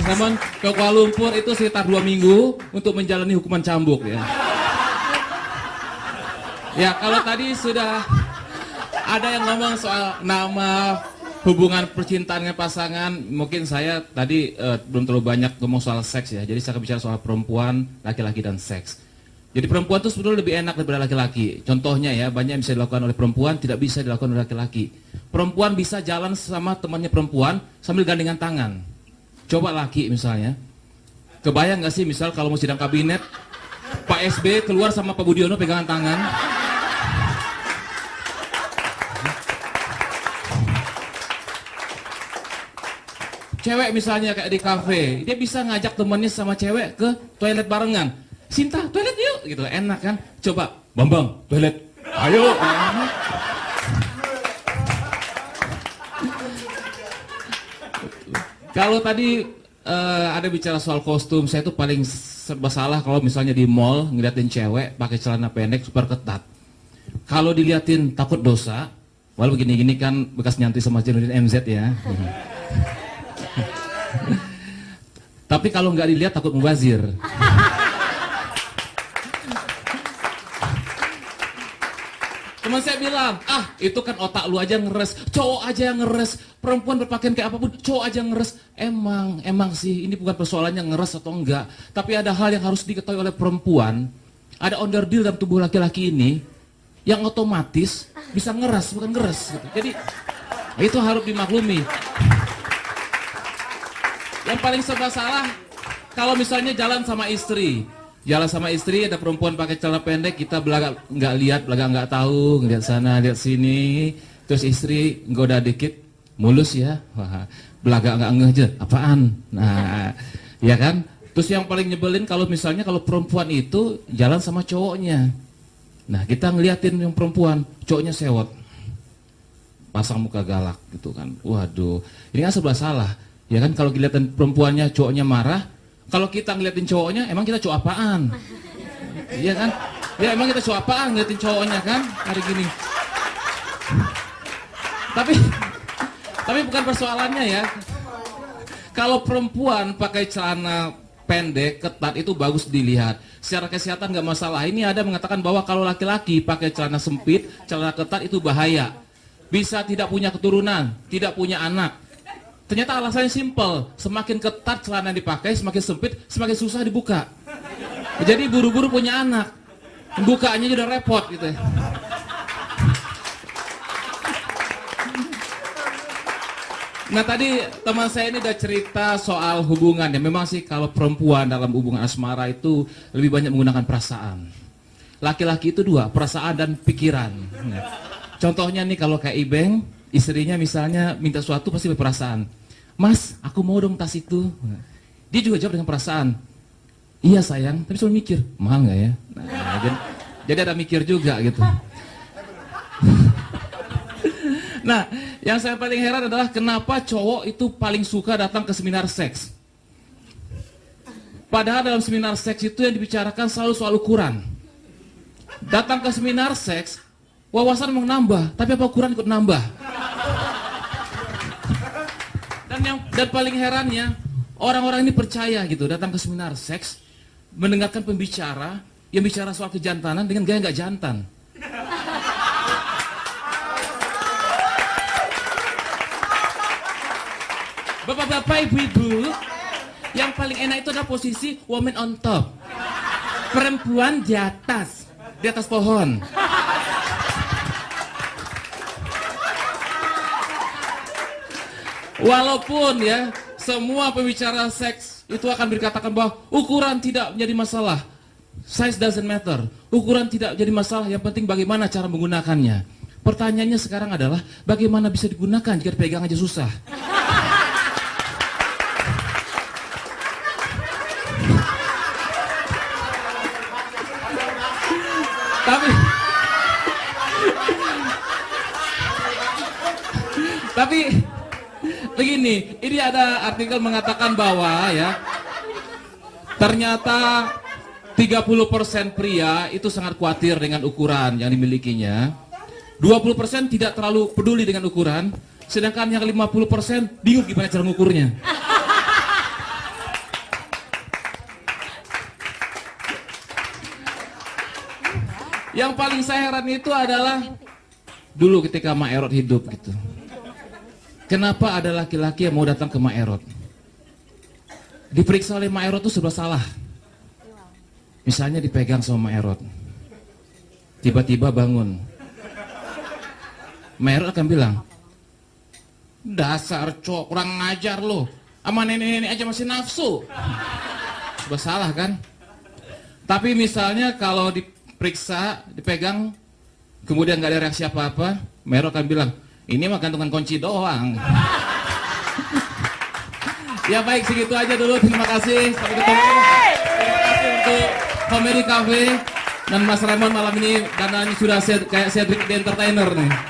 Namun ke Kuala Lumpur itu sekitar 2 minggu untuk menjalani hukuman cambuk ya. Ya kalau tadi sudah ada yang ngomong soal nama, hubungan percintaan dengan pasangan, mungkin saya tadi belum terlalu banyak ngomong soal seks ya. Jadi saya akan bicara soal perempuan, laki-laki dan seks. Jadi perempuan itu sebetulnya lebih enak daripada laki-laki. Contohnya ya, banyak yang bisa dilakukan oleh perempuan, tidak bisa dilakukan oleh laki-laki. Perempuan bisa jalan sama temannya perempuan sambil gandengan tangan. Coba laki misalnya, kebayang nggak sih misal kalau mau sidang kabinet, Pak SB keluar sama Pak Budiono pegangan tangan. Cewek misalnya kayak di kafe, dia bisa ngajak temannya sama cewek ke toilet barengan. Sinta, toilet yuk, gitu enak kan? Coba, Bambang, toilet, ayo. Kalau tadi ada bicara soal kostum, saya tuh paling serba salah kalau misalnya di mall ngeliatin cewek pakai celana pendek super ketat. Kalau diliatin takut dosa, walau begini-gini kan bekas nyantri sama Jainuddin MZ ya. Tapi kalau nggak dilihat takut mubazir. Teman saya bilang, itu kan otak lu aja ngeres, cowok aja yang ngeres, perempuan berpakaian kayak apapun, cowok aja ngeres. Emang sih, ini bukan persoalannya ngeres atau enggak, tapi ada hal yang harus diketahui oleh perempuan. Ada onderdil dalam tubuh laki-laki ini yang otomatis bisa ngeres, bukan ngeres. Gitu. Jadi itu harus dimaklumi. Yang paling serba salah kalau misalnya jalan sama istri. Jalan sama istri ada perempuan pakai celana pendek, kita belakang nggak lihat, belakang nggak tahu, ngeliat sana, lihat sini. Terus istri goda dikit, mulus ya. Wah, belakang nggak ngeh aja, apaan? Nah, ya kan? Terus yang paling nyebelin kalau misalnya kalau perempuan itu jalan sama cowoknya. Nah, kita ngeliatin yang perempuan, cowoknya sewot. Pasang muka galak gitu kan. Waduh, ini kan serba salah. Ya kan kalau kelihatan perempuannya cowoknya marah, kalau kita ngeliatin cowoknya emang kita cowok apaan? Iya kan? Ya emang kita cowok apaan ngeliatin cowoknya kan hari gini. Tapi bukan persoalannya ya. Kalau perempuan pakai celana pendek, ketat itu bagus dilihat. Secara kesehatan nggak masalah. Ini ada mengatakan bahwa kalau laki-laki pakai celana sempit, celana ketat itu bahaya. Bisa tidak punya keturunan, tidak punya anak. Ternyata alasannya simpel, semakin ketat celana yang dipakai, semakin sempit, semakin susah dibuka. Jadi buru-buru punya anak, bukanya udah repot gitu. Nah tadi teman saya ini udah cerita soal hubungan ya. Memang sih kalau perempuan dalam hubungan asmara itu lebih banyak menggunakan perasaan. Laki-laki itu dua, perasaan dan pikiran. Contohnya nih kalau kayak Ibeng, istrinya misalnya minta sesuatu pasti berperasaan. Mas, aku mau dong tas itu. Dia juga jawab dengan perasaan. Iya sayang, tapi selalu mikir, mahal nggak ya? Nah, jadi ada mikir juga gitu. Nah, yang saya paling heran adalah kenapa cowok itu paling suka datang ke seminar seks. Padahal dalam seminar seks itu yang dibicarakan selalu soal ukuran. Datang ke seminar seks, wawasan mau nambah, tapi apa ukuran ikut nambah. Dan paling herannya, orang-orang ini percaya gitu, datang ke seminar seks, mendengarkan pembicara yang bicara soal kejantanan dengan gaya nggak jantan. Bapak-bapak, ibu-ibu, yang paling enak itu adalah posisi woman on top. Perempuan di atas pohon. Walaupun ya, semua pembicara seks itu akan dikatakan bahwa ukuran tidak menjadi masalah. Size doesn't matter. Ukuran tidak menjadi masalah, yang penting bagaimana cara menggunakannya. Pertanyaannya sekarang adalah, bagaimana bisa digunakan jika dipegang aja susah? Tapi begini, ini ada artikel mengatakan bahwa ya, ternyata 30% pria itu sangat khawatir dengan ukuran yang dimilikinya. 20% tidak terlalu peduli dengan ukuran, sedangkan yang 50% bingung gimana cara ngukurnya. Yang paling saya heran itu adalah dulu ketika Mak Erot hidup gitu. Kenapa ada laki-laki yang mau datang ke Mak Erot? Diperiksa oleh Mak Erot itu serba salah. Misalnya dipegang sama Mak Erot. Tiba-tiba bangun. Mak Erot akan bilang, dasar cowok kurang ngajar lo. Sama nenek-nenek aja masih nafsu. Serba salah kan? Tapi misalnya kalau diperiksa, dipegang, kemudian nggak ada reaksi apa-apa, Mak Erot akan bilang, ini mah gantungan kunci doang. Ya baik, segitu aja dulu. Terima kasih. Sampai ketemu. Terima kasih untuk Comedy Cafe dan Mas Raymond malam ini karena ini sudah kayak Cedric the Entertainer nih.